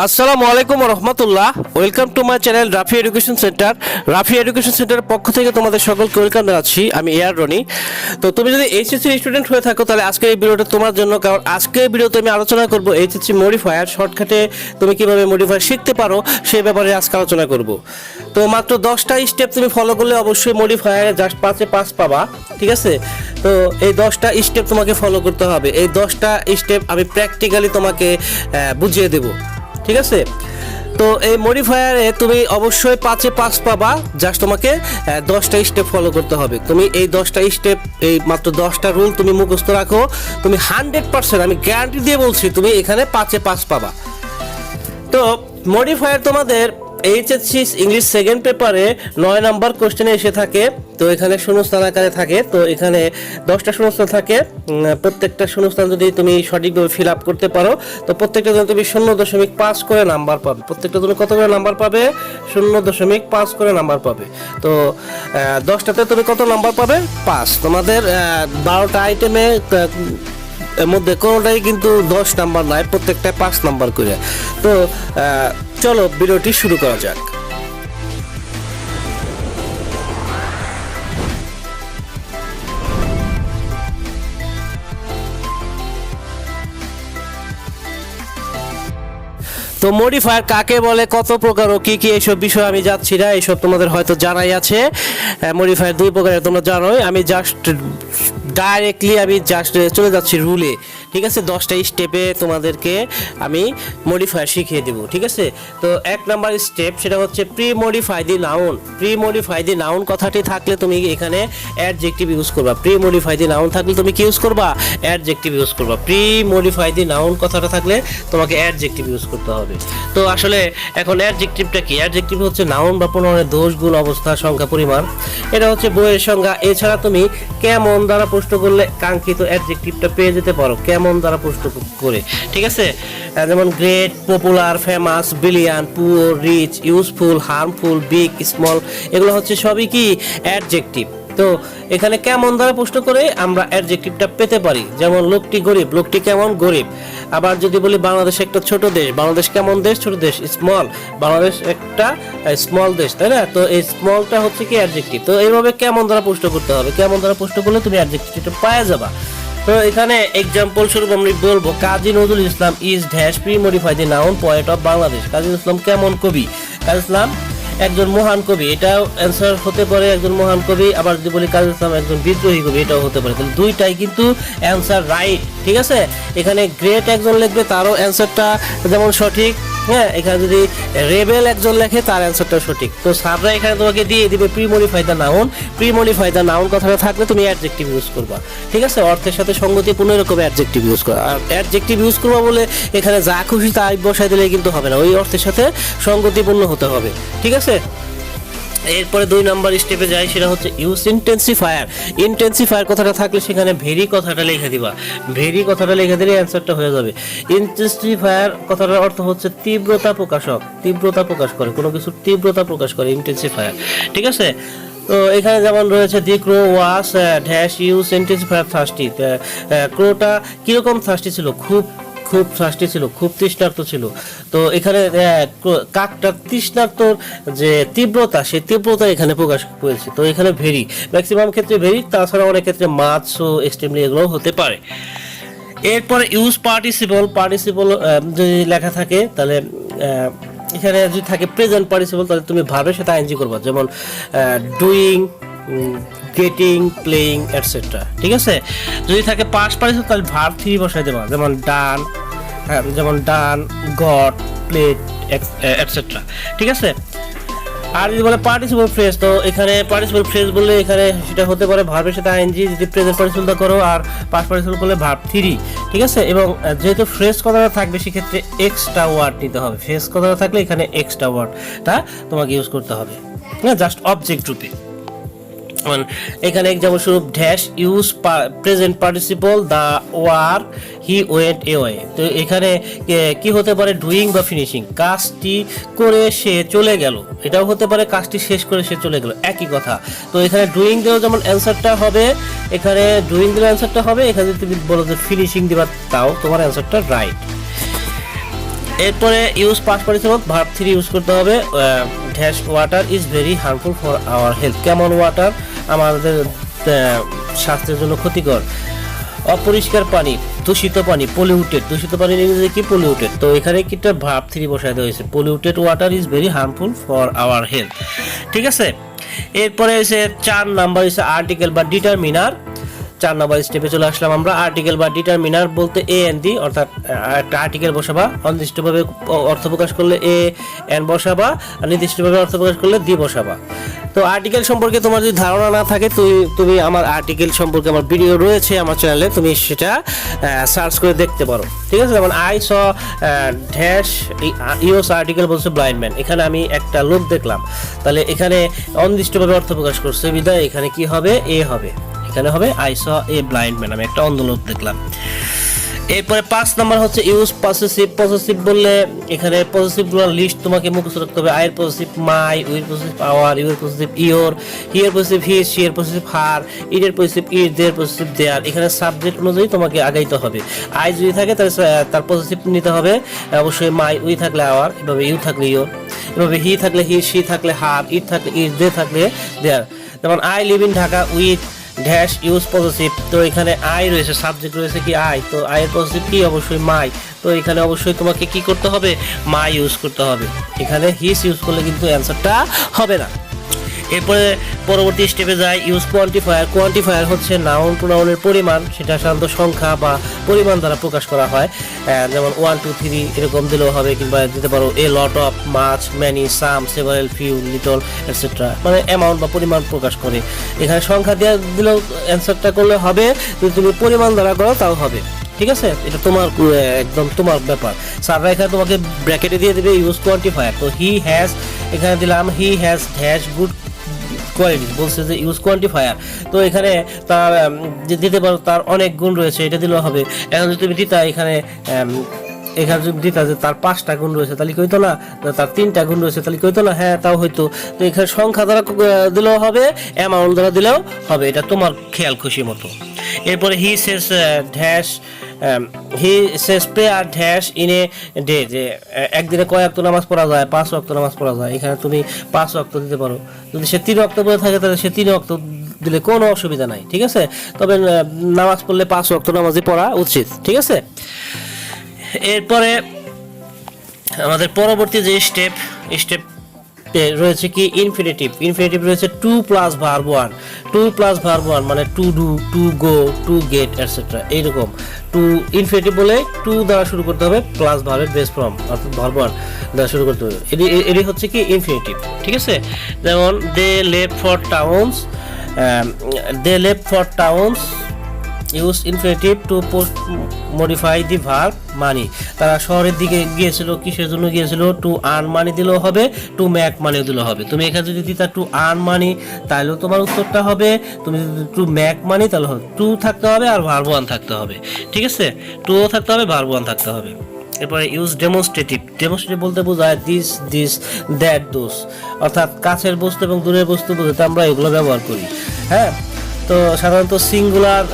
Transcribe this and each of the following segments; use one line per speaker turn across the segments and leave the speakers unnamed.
আসসালামু আলাইকুম রহমতুল্লাহ। Welcome to my channel Rafi education centre. Rafi education সেন্টারের পক্ষ থেকে তোমাদের সকলকে ওয়েলকাম জানাচ্ছি। আমি এআর রনি। তো তুমি যদি এইচএসসি স্টুডেন্ট হয়ে থাকো তাহলে আজকের এই ভিডিওটা তোমার জন্য, কারণ আজকের ভিডিওতে আমি আলোচনা করব এইচএসসি মডিফায়ার শর্টকাটে তুমি কিভাবে মডিফায়ার শিখতে পারো সেই ব্যাপারে আজকে আলোচনা করব। তো মাত্র 10টা স্টেপ তুমি ফলো করলে অবশ্যই মডিফায়ারে জাস্ট 5-এ 5 পাবা, ঠিক আছে? তো এই 10টা স্টেপ তোমাকে ফলো করতে হবে। এই 10টা স্টেপ আমি প্র্যাকটিক্যালি তোমাকে বুঝিয়ে দেবো, ঠিক আছে? তো এই মডিফায়ারে তুমি অবশ্যই 5-এ 5 পাবা, জাস্ট তোমাকে 10টা স্টেপ ফলো করতে হবে। তুমি এই 10টা স্টেপ, এই মাত্র 10টা রুল তুমি মুখস্থ রাখো, তুমি 100% আমি গ্যারান্টি দিয়ে বলছি তুমি এখানে 5-এ 5 পাবা। তো মডিফায়ার তোমাদের এইচএসসি ইংলিশ সেকেন্ড পেপারে 9 নাম্বার কোশ্চেনে এসে থাকে। তো এখানে শূন্যস্থান আকারে থাকে। তো এখানে 10টা শূন্যস্থান থাকে। প্রত্যেকটা শূন্যস্থান যদি তুমি সঠিকভাবে ফিল আপ করতে পারো তো প্রত্যেকটা জন্য তুমি 0.5 করে নাম্বার পাবে। প্রত্যেকটা জন্য কত করে নাম্বার পাবে? 0.5 করে নাম্বার পাবে। তো 10টাতে তুমি কত নাম্বার পাবে? 5। তোমাদের 12টা আইটেমে মধ্যে কোনোটাই কিন্তু 10 নাম্বার নয়, প্রত্যেকটায় 5 নাম্বার করে। তো চলো ভিডিওটি শুরু করা যাক। তো মডিফায়ার কাকে বলে, কত প্রকার ও কি কি, এইসব বিষয় আমি যাচ্ছি না, এইসব তোমাদের হয়তো জানাই আছে। মডিফায়ার 2 প্রকারের তোমরা জানোই। আমি জাস্ট ডাইরেক্টলি চলে যাচ্ছি রুলে, ঠিক আছে? 10টা স্টেপে তোমাদেরকে আমি মডিফায়ার শিখিয়ে দেবো, ঠিক আছে? তো 1 নাম্বার স্টেপ সেটা হচ্ছে pre modify the noun. Pre modify the noun কথাটি থাকলে তুমি এখানে অ্যাডজেক্টিভ ইউজ করবা। প্রি মডিফাই দি নাউন থাকলে তুমি কি ইউজ করবা? অ্যাডজেক্টিভ ইউজ করবা। প্রি মডিফাই দি নাউন কথাটা থাকলে তোমাকে অ্যাডজেক্টিভ ইউজ করতে হবে। তো আসলে এখন অ্যাডজেক্টিভটা কি? অ্যাডজেক্টিভ হচ্ছে নাউন বা প্রোনাউনের দোষ, গুণ, অবস্থা, সংখ্যা, পরিমাণ। এটা হচ্ছে বইয়ের সংজ্ঞা। এছাড়া তুমি কেমন দ্বারা প্রশ্ন করলে কাঙ্ক্ষিত অ্যাডজেক্টিভটা পেয়ে যেতে পারো, কেমন দ্বারা প্রশ্ন করে, ঠিক আছে? যেমন great, popular, famous, brilliant, poor, rich, useful, harmful, big, small, এগুলো হচ্ছে সবই কি অ্যাডজেক্টিভ। তো এখানে কেমন দ্বারা প্রশ্ন করে আমরা অ্যাডজেক্টিভটা পেতে পারি। যেমন লোকটি গরিব, লোকটি কেমন? গরিব। আবার যদি বলি বাংলাদেশ একটা ছোট দেশ, বাংলাদেশ কেমন দেশ? ছোট দেশ। স্মল, বাংলাদেশ একটা স্মল দেশ, তাই না? তো এই স্মলটা হচ্ছে কি অ্যাডজেক্টিভ। তো এইভাবে কেমন দ্বারা প্রশ্ন করতে হবে, কেমন দ্বারা প্রশ্ন করলে তুমি অ্যাডজেক্টিভটা পাওয়া যাবা। তো এখানে এক্সাম্পল স্বরূপ আমি বলবো Kazi Nazrul Islam is dash pre modify the noun poet of Bangladesh. Kazi Nazrul Islam কেমন কবি? কাজী ইসলাম একজন মহান কবি, এটাও অ্যান্সার হতে পারে, একজন মহান কবি। আবার যদি বলি কাজী ইসলাম একজন বিদ্রোহী কবি, এটাও হতে পারে। তাহলে দুইটাই কিন্তু অ্যান্সার রাইট, ঠিক আছে? এখানে গ্রেট একজন লিখবে, তারও অ্যান্সারটা যেমন সঠিক। হ্যাঁ, এখানে যদি রেবেল একজন লেখে তার অ্যান্সারটা সঠিক। তো সাবরা এখানে তোমাকে দিয়ে দিবে pre modify the noun. Pre modify the noun কথাটা থাকলে তুমি অ্যাডজেক্টিভ ইউজ করবা, ঠিক আছে? অর্থের সাথে সঙ্গতিপূর্ণ এরকম অ্যাডজেক্টিভ ইউজ করা। আর অ্যাডজেক্টিভ ইউজ করবা বলে এখানে যা খুশি তাই বসাই দিলে কিন্তু হবে না, ওই অর্থের সাথে সঙ্গতিপূর্ণ হতে হবে, ঠিক আছে? এরপরে 2 নাম্বার স্টেপে যাই, সেটা হচ্ছে ইউজ ইন্টেন্সিফায়ার। ইন্টেন্সিফায়ার কথাটা থাকলে সেখানে ভেরি কথাটা লিখে দিবা। ভেরি কথাটা লিখে দিলে অ্যান্সারটা হয়ে যাবে। ইন্টেন্সিফায়ার কথাটার অর্থ হচ্ছে তীব্রতা প্রকাশক, তীব্রতা প্রকাশ করে, কোনো কিছুর তীব্রতা প্রকাশ করে ইন্টেন্সিফায়ার, ঠিক আছে? তো এখানে যেমন রয়েছে দি ক্রো ওয়াস ড্যাশ ইউজ ইন্টেন্সিফায়ার থার্স্টি। ক্রোটা কিরকম থার্স্টি ছিল? খুব খুব থার্স্টি ছিল, খুব তৃষ্ণার্ত ছিল। তো এখানে কাকটার তৃষ্ণার্তর যে তীব্রতা, সেই তীব্রতা এখানে প্রকাশ করেছে। তো এখানে ভেরি, ম্যাক্সিমাম ক্ষেত্রে ভেরি, তাছাড়া অনেক ক্ষেত্রে মাছ ও এক্সট্রিমলি এগুলো হতে পারে। এরপরে ইউজ পার্টিসিপল। পার্টিসিপল যদি লেখা থাকে তাহলে এখানে যদি থাকে প্রেজেন্ট পার্টিসিপল তাহলে তুমি ভার্বের সাথে আইএনজি করবা। যেমন ডুইং, গেটিং, প্লেইং, এটসেট্রা, ঠিক আছে? যদি থাকে পাস্ট পার্টিসিপল তাহলে ভার্ব 3 বসাই দেবা। যেমন ডান, যেমন ডান, গট, প্লেট, এটসেট্রা, ঠিক আছে? আর যদি বলে পার্টিসিপল ফ্রেজ, তো এখানে পার্টিসিপল ফ্রেজ বললে এখানে সেটা হতে পারে ভার্বের সাথে আইএনজি যদি প্রেজেন্ট পার্টিসিপলটা করো, আর পাস্ট পার্টিসিপল করলে ভার্ব 3, ঠিক আছে? এবং যেহেতু ফ্রেজ কথাটা থাকবে সেক্ষেত্রে এক্সট্রা ওয়ার্ড নিতে হবে। ফ্রেজ কথাটা থাকলে এখানে এক্সট্রা ওয়ার্ডটা তোমাকে ইউজ করতে হবে, হ্যাঁ, জাস্ট অবজেক্ট রূপে। এখানে এক্সাম্পল স্বরূপ dash use present participle the war he went away. তো এখানে কি হতে পারে? ডুইং বা ফিনিশিং, কাজটি করে সে চলে গেল, এটাও হতে পারে কাজটি শেষ করে সে চলে গেল, একই কথা। তো এখানে ডুইং দিলেও যেমন অ্যান্সারটা হবে, এখানে ডুইং দিলে অ্যান্সারটা হবে, এখানে যদি তুমি বলো যে ফিনিশিং দিবা তাও তোমার অ্যান্সারটা রাইট। এরপরে use past participle verb 3 use করতে হবে। Dash water is very harmful for our health, কেমন ওয়াটার আমাদের স্বাস্থ্যের জন্য ক্ষতিকর। অপরিষ্কার পানি, দূষিত পানি, পলিউটেড, দূষিত পানির ইংরেজি কি পলিউটেড, তো এখানে কিটা ভার্ব 3 বসায় দেওয়া হয়েছে, polluted water is very harmful for our health. ঠিক আছে, এরপরে এসে 4 নাম্বার হচ্ছে আর্টিকেল বা ডিটারমিনার। 4 নাম্বার স্টেপে চলে আসলাম আমরা। আর্টিকেল বা ডিটারমিনার বলতে এ এন দি, অর্থাৎ একটা আর্টিকেল বসাবা, অনির্দিষ্টভাবে অর্থ প্রকাশ করলে এ এন বসাবা, আর নির্দিষ্টভাবে অর্থ প্রকাশ করলে দি বসাবা। তো আর্টিকেল সম্পর্কে তোমার যদি ধারণা না থাকে, তুমি আমার আর্টিকেল সম্পর্কে আমার ভিডিও রয়েছে আমার চ্যানেলে, তুমি সেটা সার্চ করে দেখতে পারো। ঠিক আছে, যেমন I saw dash use article বলছে ব্লাইন্ড ম্যান, এখানে আমি একটা লোক দেখলাম, তাহলে এখানে অনির্দিষ্টভাবে অর্থ প্রকাশ করছে বিধায় এখানে কি হবে, এ হবে, এখানে হবে I saw a blind man, আমি একটা অন্ধ লোক দেখলাম। এরপরে 5 নাম্বার হচ্ছে ইউজ পসেসিভ। পসেসিভ বললে এখানে পসেসিভ গুলোর লিস্ট তোমাকে মুখস্থ রাখতে হবে। আই এর পসেসিভ মাই, উই এর পসেসিভ আওয়ার, ইউ এর পসেসিভ ইওর, হি এর পসেসিভ হিজ, শি এর পসেসিভ হার, ইট এর পসেসিভ ইট, দে এর পসেসিভ দেয়ার। এখানে সাবজেক্ট অনুযায়ী তোমাকে আগাইতে হবে। আই যদি থাকে তাহলে তার পসেসিভ নিতে হবে অবশ্যই মাই, উই থাকলে আওয়ার, এভাবে ইউ থাকলে ইওর, এভাবে হি থাকলে হি, শি থাকলে হার, ইট থাকলে ইট, দে থাকলে দেয়ার। যেমন I live in Dhaka with dash use positive, তো এখানে আই রয়েছে, সাবজেক্ট রয়েছে কি আই, তো আই এর পজিটিভ কি অবশ্যই মাই, তো এখানে অবশ্যই তোমাকে কি করতে হবে, মাই ইউজ করতে হবে। এখানে হিস ইউজ করলে কিন্তু অ্যান্সারটা হবে না। এরপরে পরবর্তী স্টেপে যায় ইউজ কোয়ান্টিফায়ার। কোয়ান্টিফায়ার হচ্ছে নাউন প্রোনাউনের পরিমাণ, সেটা সাধারণত সংখ্যা বা পরিমাণ দ্বারা প্রকাশ করা হয়। যেমন 1 2 3 এরকম দিলেও হবে, কিংবা দিতে পারো a lot of, much, many, some, several, few, little etcetera, মানে অ্যামাউন্ট বা পরিমাণ প্রকাশ করে। এখানে সংখ্যা দিয়ে দিলেও অ্যান্সারটা করলে হবে, যদি তুমি পরিমাণ দ্বারা করো তাও হবে। ঠিক আছে, এটা তোমার একদম তোমার ব্যাপার। স্যাররা এখানে তোমাকে ব্র্যাকেটে দিয়ে দেবে ইউজ কোয়ান্টিফায়ার। তো হি হ্যাজ, এখানে দিলাম he has dash good quality, বলছে যে ইউজ কোয়ান্টিফায়ার, তো এখানে তার দিতে পারো তার অনেক গুণ রয়েছে, এটা দিলেও হবে। এখন যদি তুমি দিতা এখানে যদি দিতা যে তার 5টা গুণ রয়েছে তাহলে কইতো না, তার 3টা গুণ রয়েছে তাহলে কইতো না, হ্যাঁ তাও হইতো। তো এখানে সংখ্যা দ্বারা দিলেও হবে, অ্যামাউন্ট দ্বারা দিলেও হবে, এটা তোমার খেয়াল খুশি মতো। এরপরে he says dash he says prayer dash in a day, যে একদিনে কয় ওয়াক্ত নামাজ পড়া যায়, 5 ওয়াক্ত নামাজ পড়া যায়। এখানে তুমি 5 ওয়াক্ত দিতে পারো, যদি সে 3 ওয়াক্ত পড়ে থাকে তাহলে সে 3 ওয়াক্ত দিলে কোনো অসুবিধা নাই। ঠিক আছে, তবে নামাজ পড়লে 5 ওয়াক্ত নামাজই পড়া উচিত। ঠিক আছে, এরপরে আমাদের পরবর্তী যে স্টেপ রয়েছে কি ইনফিনিটিভ। ইনফিনিটিভ রয়েছে 2 প্লাস ভার্ব 1, 2 প্লাস ভার্ব 1 মানে to do, to go, to get etcetera, এইরকম। টু ইনফিনিটিভ বলে 2 দ্বারা শুরু করতে হবে, প্লাস ভার্বের বেস ফর্ম অর্থাৎ ভার্ব 1 দ্বারা শুরু করতে হবে, এটি হচ্ছে কি ইনফিনিটিভ। ঠিক আছে, যেমন they left for towns, use infinitive to modify the verb মানি। তারা শহরের দিকে গিয়েছিল, কিসের জন্য গিয়েছিল, টু আর্ন মানি দিলেও হবে, টু ম্যাক মানি দিলেও হবে। তুমি এখানে যদি দিতা টু আর্ন মানি তাহলেও তোমার উত্তরটা হবে, তুমি যদি টু ম্যাক মানি তাহলে হবে, টু থাকতে হবে আর ভার্ব 1 থাকতে হবে। ঠিক আছে, টুও থাকতে হবে, ভার্ব 1 থাকতে হবে। এরপরে ইউজ ডেমনস্ট্রেটিভ। ডেমনস্ট্রেটিভ বলতে বোঝায় দিস দিস দ্যাট দোস, অর্থাৎ কাছের বস্তু এবং দূরের বস্তু বোঝাতে আমরা এগুলো ব্যবহার করি। হ্যাঁ, তো সাধারণত সিঙ্গুলার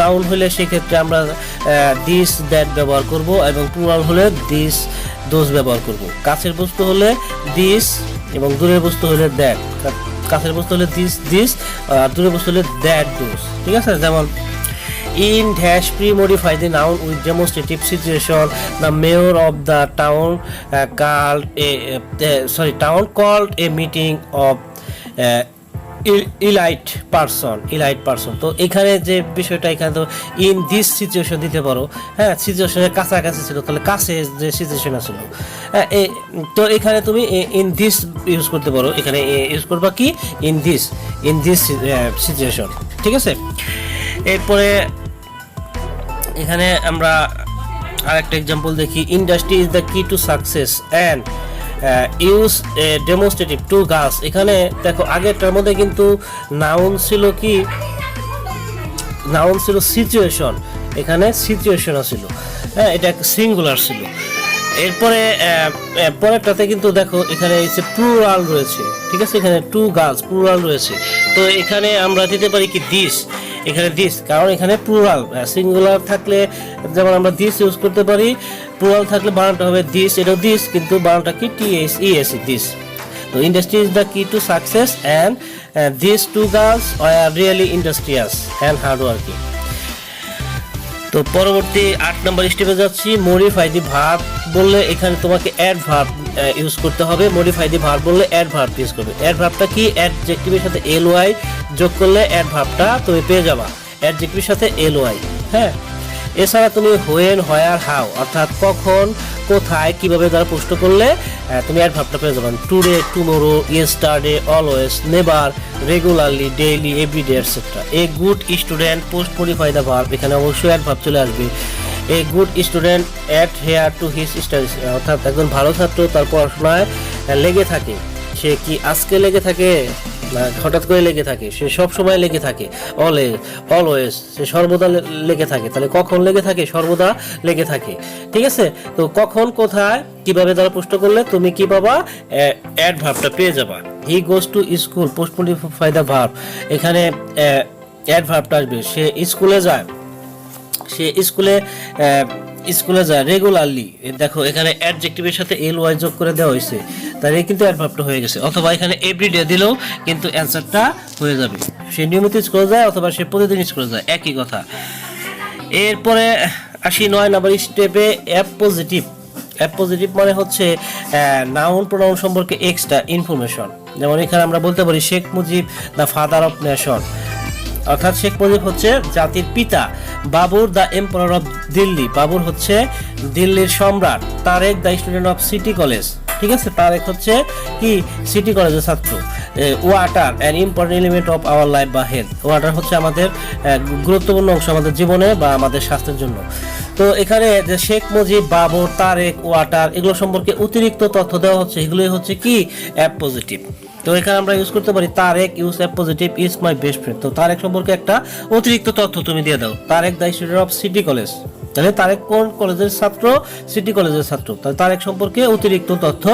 নাউন হলে সেক্ষেত্রে আমরা দিস দ্যাট ব্যবহার করব, এবং প্লুরাল হলে দিস দোস ব্যবহার করব। কাছের বস্তু হলে দিস এবং দূরের বস্তু হলে দ্যাট। কাছের বস্তু হলে দিস আর দূরের বস্তু হলে দ্যাট দোস। ঠিক আছে, যেমন in dash pre-modify the noun with demonstrative situation. The mayor of the town called a meeting of elite person. তো এখানে যে বিষয়টা, এখানে তো ইন দিস সিচুয়েশন দিতে পারো। হ্যাঁ, সিচুয়েশনের কাছাকাছি ছিল, তাহলে কাছে যে সিচুয়েশন ছিল, তো এখানে তুমি ইন দিস ইউজ করতে পারো। এখানে ইউজ করবা কি, ইন দিস সিচুয়েশন। ঠিক আছে, এরপরে এখানে আমরা আরেকটা এক্সাম্পল দেখি। Industry is the key to success and use demonstrative two girls. এখানে দেখো আগেরটার মধ্যে কিন্তু নাউন ছিল কি, নাউন ছিল সিচুয়েশন, এখানে সিচুয়েশনও ছিল। হ্যাঁ, এটা সিঙ্গুলার ছিল। এরপরে পরেরটাতে কিন্তু দেখো এখানে প্লুরাল রয়েছে। ঠিক আছে, এখানে টু গার্লস প্লুরাল রয়েছে, তো এখানে আমরা দিতে পারি কি দিস। এখানে দিস, কারণ এখানে প্লুরাল, সিঙ্গুলার থাকলে যেমন আমরা দিস ইউজ করতে পারি, প্লুরাল থাকলে বানানটা হবে দিস, এটাও দিস কিন্তু বানানটা কি THESE, দিস। তো industry is the key to success and this two girls are really industrious and hard working. তো পরবর্তী 8 নম্বর স্টেপে যাচ্ছি। মডিফাই দি ভার্ব বললে এখানে তোমাকে অ্যাডভার্ব ইউজ করতে হবে। মডিফাই দি ভার্ব বললে অ্যাডভার্ব ইউজ করবে। অ্যাডভার্বটা কি? অ্যাডজেক্টিভের সাথে ly যোগ করলে অ্যাডভার্বটা তুমি পেয়ে যাবা, অ্যাডজেক্টিভের সাথে ly। হ্যাঁ, এছাড়া তুমি হোয়েন, হোয়ার, হাউ অর্থাৎ কখন, কোথায়, কিভাবে দ্বারা প্রশ্ন করলে তুমি অ্যাডভার্বটা পেয়ে যাবেন। Today, tomorrow, yesterday, always, never, regularly, daily, everyday etcetera. A good student post modify the verb, এখানে অবশ্যই অ্যাডভার্ব চলে আসবে। A good student adhere to his studies, অর্থাৎ একজন ভালো ছাত্র তার পড়াশোনায় লেগে থাকে। সে কি আজকে লেগে থাকে না হঠাৎ করে লেগে থাকে? সে সব সময় লেগে থাকে। অলওয়েজ, সে সর্বদা লেগে থাকে। তাহলে কখন লেগে থাকে? সর্বদা লেগে থাকে। ঠিক আছে, তো কখন, কোথায়, কিভাবে দ্বারা প্রশ্ন করলে তুমি কি পাবা? অ্যাডভার্বটা পেয়ে যাবা। He goes to school post modify the verb, এখানে অ্যাডভার্বটা আসবে। সে স্কুলে যায়, সে স্কুলে যায় রেগুলারলি। দেখো এখানে অ্যাডজেক্টিভের সাথে ly যোগ করে দেওয়া হয়েছে, তাহলে কিন্তু অ্যাডভার্বটা হয়ে গেছে। অথবা এখানে এভরিডে দিলেও কিন্তু অ্যান্সারটা হয়ে যাবে। সে নিয়মিত স্কুলে যায় অথবা সে প্রতিদিন স্কুলে যায়, একই কথা। এরপরে আসি 9 নম্বর স্টেপে। App positive. অ্যাপ পজিটিভ মানে হচ্ছে নাউন প্রোনাউন সম্পর্কে এক্সট্রা ইনফরমেশন। যেমন এখানে আমরা বলতে পারি Sheikh Mujib the father of nation, অর্থাৎ শেখ মুজিব হচ্ছে জাতির পিতা। বাবুর দ্য এম্পারার অফ দিল্লি, বাবুর হচ্ছে দিল্লির সম্রাট। Tarek the student of city college, ঠিক আছে, তারেক হচ্ছে কি সিটি কলেজের ছাত্র। Water an important element of our life বা হেলথ, ওয়াটার হচ্ছে আমাদের গুরুত্বপূর্ণ অংশ আমাদের জীবনে বা আমাদের স্বাস্থ্যের জন্য। তো এখানে যে শেখ মুজিব, বাবর, তারেক, ওয়াটার এগুলো সম্পর্কে অতিরিক্ত তথ্য দেওয়া হচ্ছে, এগুলোই হচ্ছে কি অ্যাপ পজিটিভ। তো এখানে আমরা ইউজ করতে পারি Tarek use appositive is my best friend. তো তারেক সম্পর্কে একটা অতিরিক্ত তথ্য তুমি দিয়ে দাও। Tarek the student of city college, তাহলে তারেক কোন কলেজের ছাত্র? সিটি কলেজের ছাত্র। তাহলে তারেক সম্পর্কে অতিরিক্ত তথ্য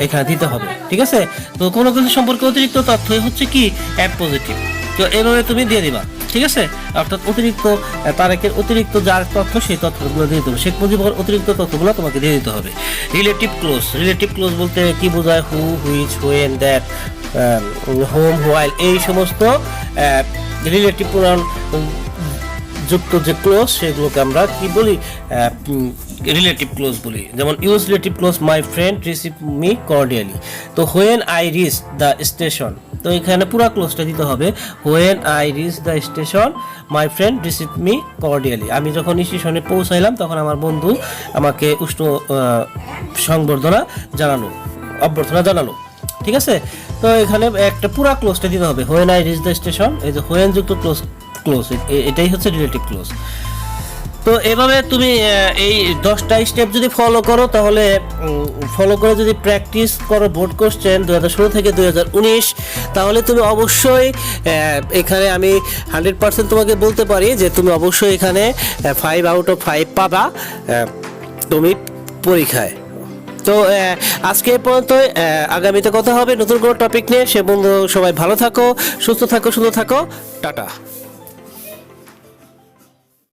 এখানে দিতে হবে, ঠিক আছে। তো কোনো কিছু সম্পর্কে অতিরিক্ত তথ্যই হচ্ছে কি অ্যাপ পজিটিভ। তো এভাবে তুমি দিয়ে দিবা, ঠিক আছে। অর্থাৎ অতিরিক্ত তারেকের অতিরিক্ত যার তথ্য সেই তথ্যগুলো দিয়ে দিতে হবে। শেখ মুজিবের অতিরিক্ত তথ্যগুলো তোমাকে দিয়ে দিতে হবে। Relative close. রিলেটিভ ক্লোজ বলতে কি বোঝায়? Who, which, when, that, whom, while, এই সমস্ত রিলেটিভ প্রোনাউন যুক্ত যে ক্লোজ সেগুলোকে আমরা কি বলি? রিলেটিভ ক্লোজ বলি। যেমন use relative clause my friend receive me cordially. তো when I reach the station, তো এখানে পুরো ক্লোজটা দিতে হবে। When I reach the station my friend receive me cordially, আমি যখন স্টেশনে পৌঁছাইলাম তখন আমার বন্ধু আমাকে উষ্ণ সংবর্ধনা অভ্যর্থনা জানালো, ঠিক আছে। তো এখানে একটা পুরো ক্লোজটা দিতে হবে। When I reach the station, এই যে হোয়েন যুক্ত ক্লোজ, এটাই হচ্ছে রিলেটিভ ক্লোজ। তো এভাবে তুমি এই 10টা স্টেপ যদি ফলো করো, তাহলে ফলো করে যদি প্র্যাকটিস করো বোর্ড কোশ্চেন 2016 থেকে 2019, তাহলে তুমি অবশ্যই এখানে আমি 100% তোমাকে বলতে পারি যে তুমি অবশ্যই এখানে 5 আউট অফ 5 পাবা তুমি পরীক্ষায়। তো আজকে এই পর্যন্ত, আগামীতে কথা হবে নতুন কোনো টপিক নিয়ে। সে বন্ধু সবাই ভালো থাকো, সুস্থ থাকো, সুন্দর থাকো, টাটা।